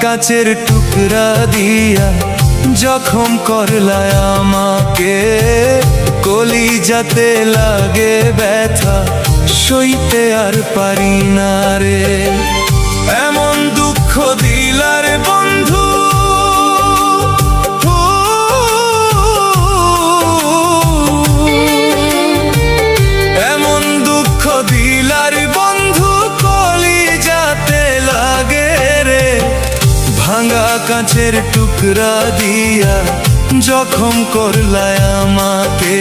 কাচের টুকরা দিয়া জখম করলায় আমাকে, কলিজাতে লাগে ব্যথা, সইতে আর পারি না রে। এমন দুঃখ দিলার বন্ধু, এমন দুঃখ দিলার বন্ধু, কলিজাতে লাগে রে। ভাঙা কাচের টুকরা দিয়া জখম করলায় আমাকে,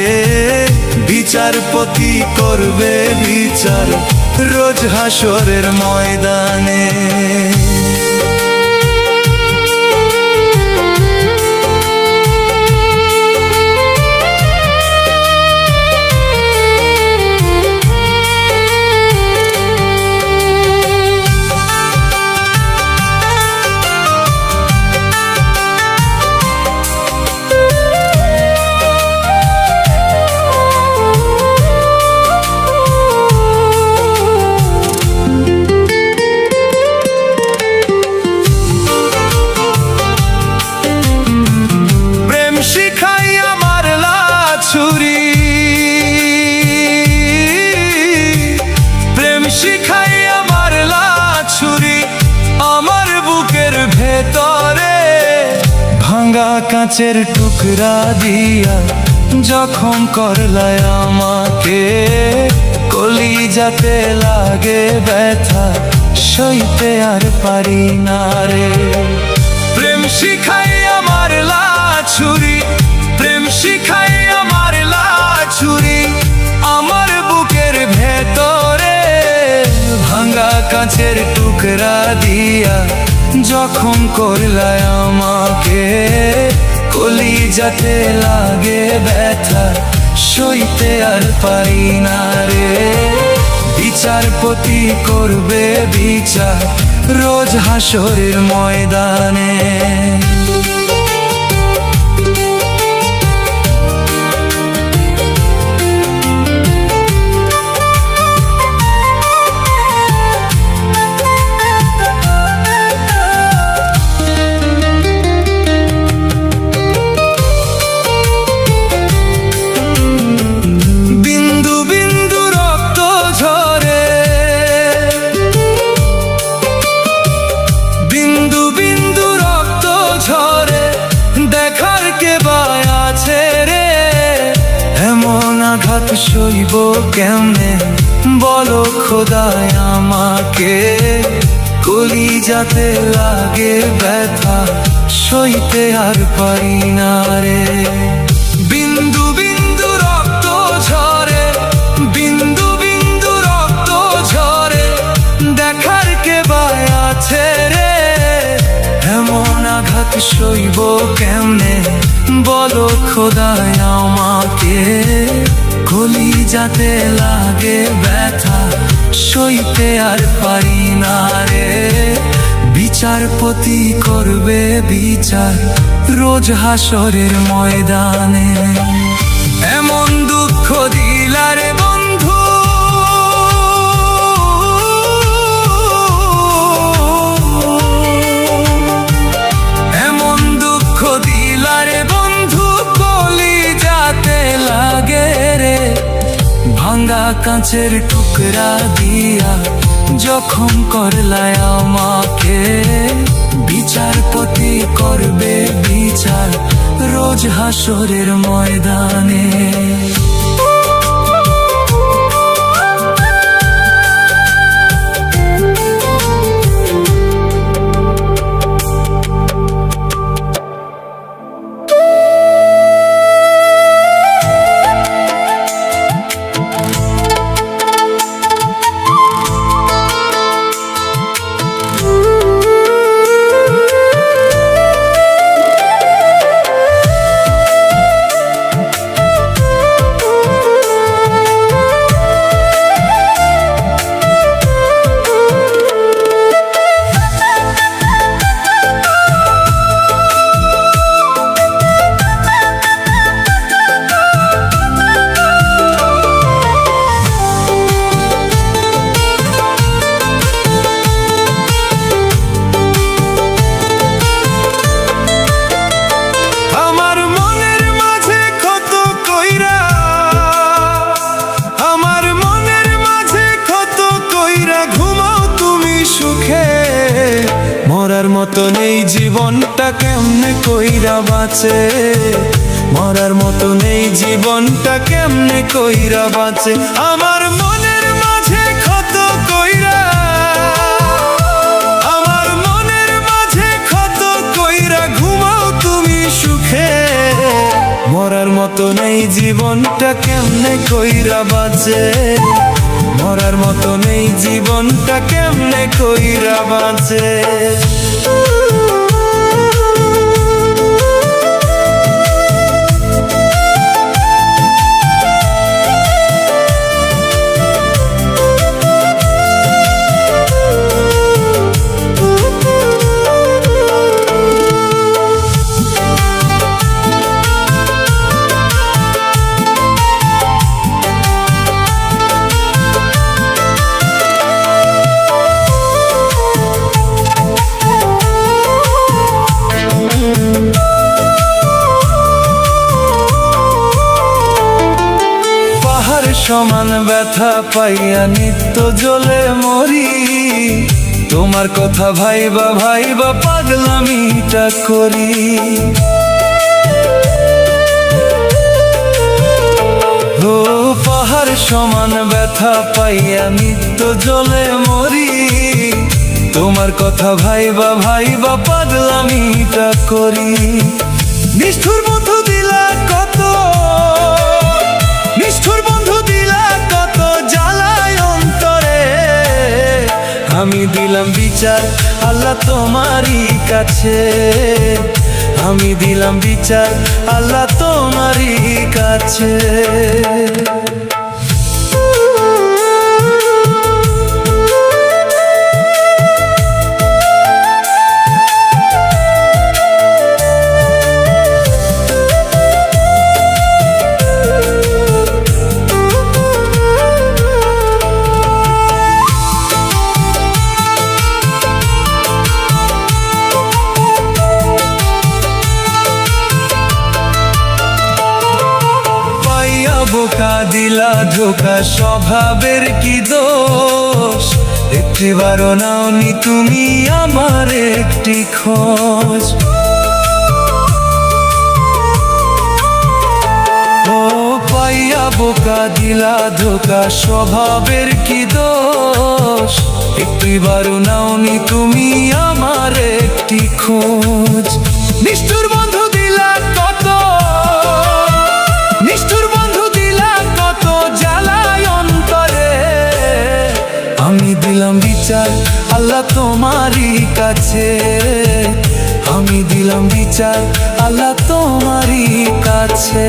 বিচারপতি করবে বিচার রোজ হাসরের ময়দানে। শিখাইয়া মারলা ছুরি, প্রেম শিখাইয়া মারলা ছুরি আমার বুকের ভেতরে। ভাঙা কাচের টুকরা দিয়া জখম করলায় আমাকে, কলিজাতে লাগে ব্যথা, সইতে আর পারি না রে। প্রেম শিখাইয়া মারলা ছুরি, প্রেম শিখাইয়া মারলা ছুরি আমার বুকের ভেতরে। ভাঙা কাচের টুকরা দিয়া জখম করলায় আমাকে, কলিজাতে লাগে ব্যথা, সইতে আর পারি না রে। বিচারপতি করবে বিচার রোজ হাসরের ময়দানে। আঘাত সইব কেমনে বলো খোদায় আমাকে, কলিজাতে লাগে ব্যথা, সইতে আর পারি না রে। বিন্দু বিন্দু রক্ত ঝরে, বিন্দু বিন্দু রক্ত ঝরে, দেখার কে বা আছে রে। এমন আঘাত সইব কেমনে বলো খোদায় আমাকে, কলিজাতে লাগে ব্যথা, সইতে আর পারি না রে। বিচারপতি করবে বিচার রোজ হাসরের ময়দানে। এমন দুঃখ দিলারে বন্ধু, এমন দুঃখ দিলারে বন্ধু, কলিজাতে লাগে রে। ভাঙা কাচের টুকরা দিয়া জখম করলায় আমাকে, বিচারপতি করবে বিচার রোজ হাসরের ময়দানে। মতন এই জীবনটা কেমনে কইরা বাঁচে, মরার মতন এই জীবনটা কেমনে কইরা বাঁচে। আমার মনের মাঝে ক্ষত কইরা, আমার মনের মাঝে ক্ষত কইরা ঘুমাও তুমি সুখে, মরার মতন এই জীবনটা কেমনে কইরা বাঁচে, মরার মতন এই জীবনটা কেমনে কইরা বাঁচে। সমান ব্যথা পাইয়া নিত্য জ্বলে মরি, তোমার কথা ভাইবা ভাইবা পাগলামিটা করি। ও পাহাড় সমান ব্যথা পাইয়া নিত্য জ্বলে মরি, তোমার কথা ভাইবা ভাইবা পাগলামিটা করি। নিষ্ঠুর বন্ধু দিলা কত, নিষ্ঠুর বন্ধু দিলা কত জ্বালায় অন্তরে, আমি দিলাম বিচার আল্লাহ তোমারই কাছে, আমি দিলাম বিচার আল্লাহ তোমারই কাছে। বোকা দিলা ধোকা, স্বভাবের কি দোষ, একটিবারও নাওনি তুমি আমার একটি খোঁজ। ও পাইয়া বোকা দিলা ধোকা, স্বভাবের কি দোষ, একটিবারও নাওনি তুমি আমার একটি খোঁজ। নিষ্ঠুর বন্ধু দিলা কত, নিষ্ঠুর বন্ধু দিলা কত জ্বালায় অন্তরে, আমি দিলাম বিচার আল্লাহ তোমারই কাছে, আমি দিলাম বিচার আল্লাহ তোমারই কাছে।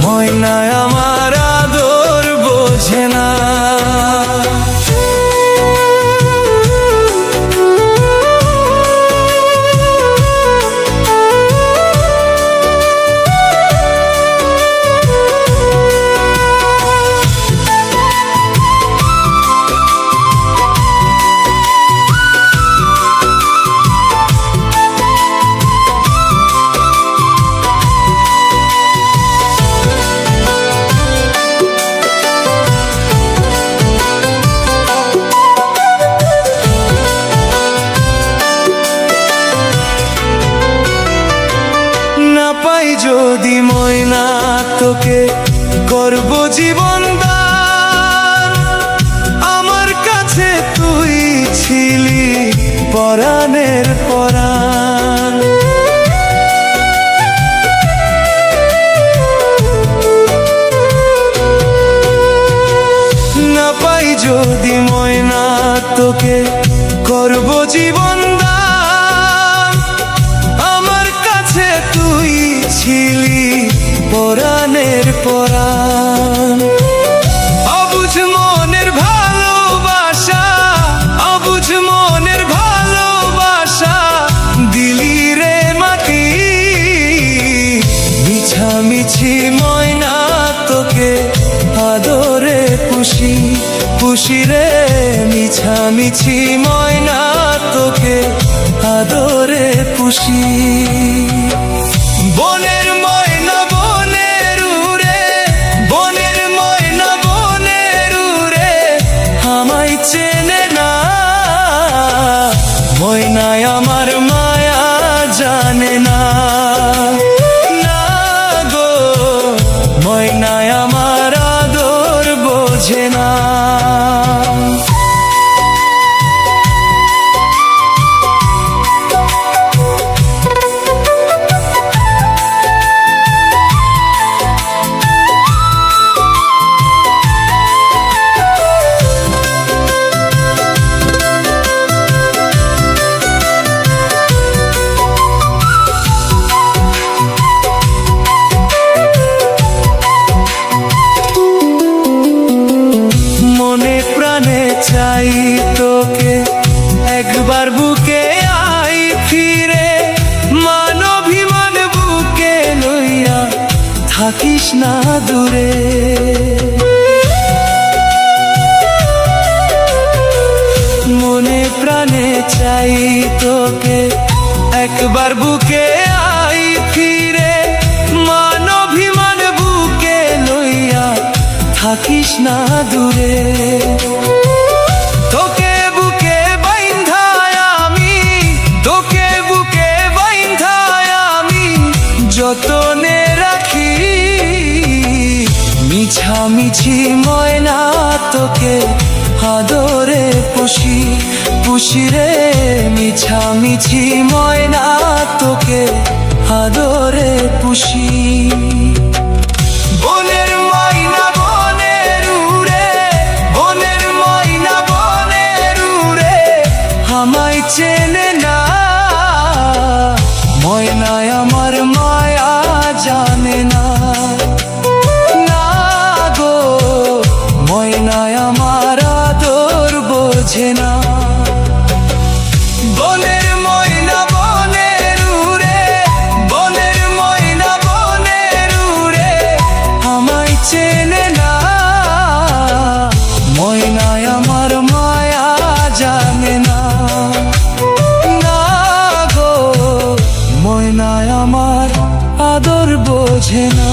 ময়না আমার করব জীবন দান। আমার কাছে তুই ছিলি পরাণের পরাণ। না পাই যদি ময়না তোকে করব জীবন দান। আমার কাছে তুই ছিলি পরাণের পরাণ। অবুঝ মনের ভালোবাসা, অবুঝ মনের ভালোবাসা দিলি রে মাটি। মিছামিছি ময়না তোকে আদরে পুষি, পুষি রে মিছামিছি ময়না তোকে আদরে পুষি। বনের ময়না বনের উড়ে, বনের ময়না বনের উড়ে আমায় চেনে না। ময়নায় আমার মায়া জানে না, না গো ময়নায় আমার আদর বোঝে না। মনে প্রাণে চাই তোকে একবার বুকে আই ফিরে। মান অভিমান বুকে লইয়া থাকিস না দূরে। মনে প্রাণে চাই তোকে একবার বুকে আই ফিরে। মান অভিমান বুকে লইয়া থাকিস না দূরে। তোকে বুকে বাইন্ধায় আমি, তোকে বুকে বাইন্ধায় আমি যতনে রাখি। মিছামিছি ময়না তোকে আদরে পুষি, পুষি রে মিছামিছি ময়না তোকে আদরে পুষি। বনের ময়না বনের উড়ে, বনের ময়না বনের উড়ে আমায় চেনে না। ময়নায় আমার মায়া জানে না, না গো ময়নায় আমার আদর বোঝে না। বনের ময়না বনের উড়ে, বনের ময়না বনের উড়ে আমায় চেনে না। ময়নায় আমার মায়া জানে না, না গো ময়নায় আমার আদর বোঝে না।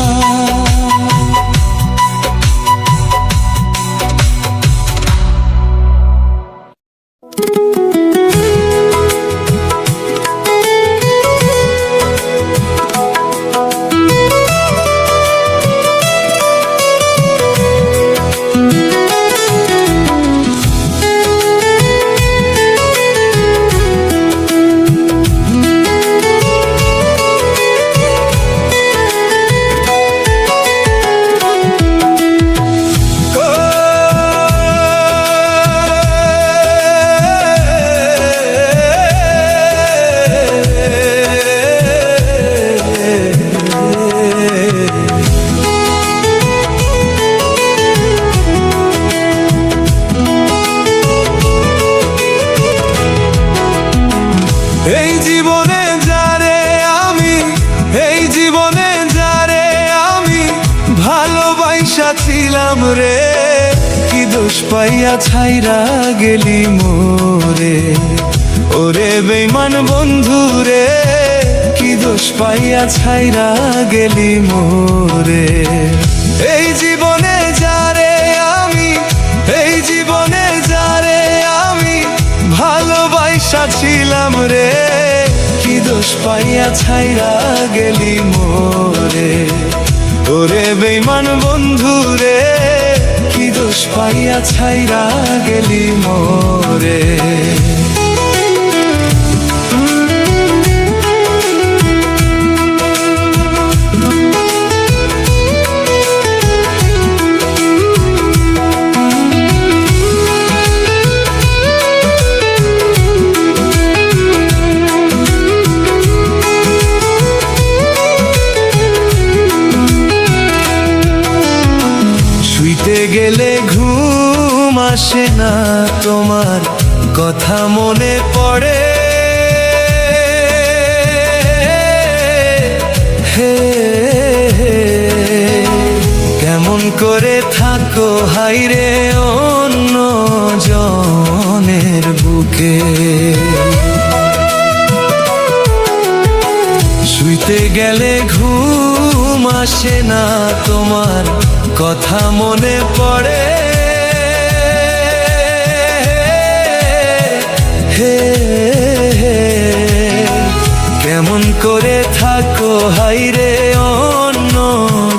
এই জীবনে যারে আমি, এই জীবনে যারে আমি ভালোবাসা ছিলাম রে। কি দোষ পাইয়া ছাইরা গেলি মোরে, ওরে বেঈমান বন্ধু রে। কি দোষ পাইয়া ছাইরা গেলি মোরে। এই জীবনে যারে আমি, এই জীবনে যারে আমি ভালোবাসা ছিলাম রে। কি দোষ পাইয়া ছাইরা গেলি মোরে, ওরে বেঈমান বন্ধু রে, কি দোষ পাইয়া ছাইরা গেলি মোরে। শুইতে গেলে ঘুম আসে না, তোমার কথা মনে পড়ে। হে কেমন করে থাকো হাইরে অন্য জনের বুকে। শুইতে গেলে ঘুম আসে না, তোমার কথা মনে পড়ে। হে কেমন করে থাকো হাইরে অন্য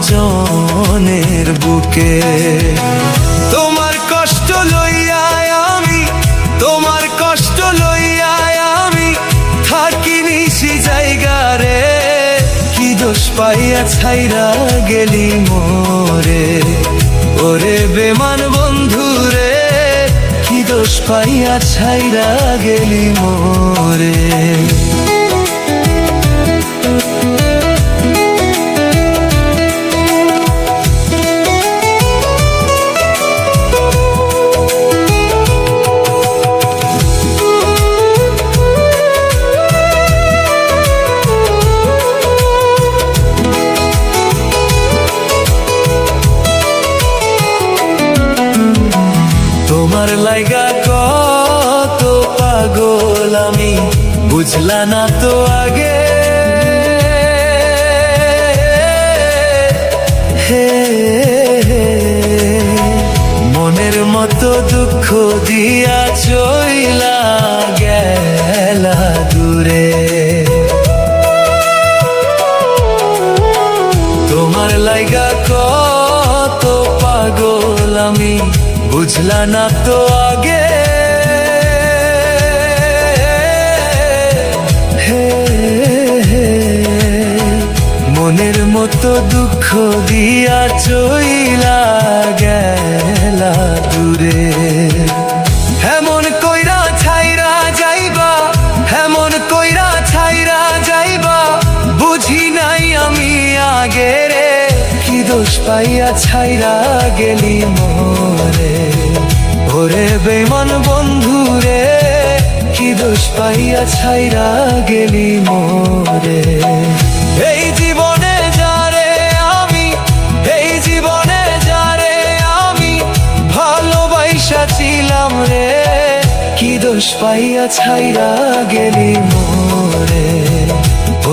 জনের বুকে। তোমার কষ্ট লইয়া আমি, তোমার কষ্ট লইয়া আমি থাকি নিশি জায়গা রে, কি দোষ পাইয়া ছাইরা গেলি মোরে। ওরে বেমান বন্ধু রে, কি দোষ পাইয়া ছাইরা গেলি মোরে। তোমার লাইগা কত পাগল আমি, বুঝলা না তো আগে। হে মনের মতো দুঃখ দিয়া চইলা গেলা দূরে। তোমার লাইগা কত পাগল আমি, বুঝলা না তো আগে। হে মনের মতো দুঃখ দিয়া চইলা গেলা দূরে। এমন কইরা ছাইরা যাইবা, এমন কইরা ছাইরা যাইবা, বুঝি নাই আমি আগে রে, কি দোষ পাইয়া ছাইরা গেলি মোরে। ওরে বেঈমান বন্ধু রে, কি দোষ পাইয়া ছাইরা গেলি মোরে। এই জীবনে যারে আমি, এই জীবনে যারে আমি ভালোবাসা ছিলাম রে, কি দোষ পাইয়া ছাইরা গেলি মোরে।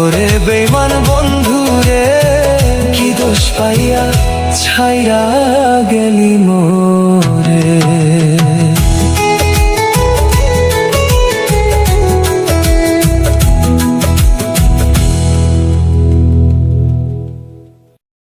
ওরে বেঈমান বন্ধু রে, কি দোষ পাইয়া ছাইরা গেলি মোরে।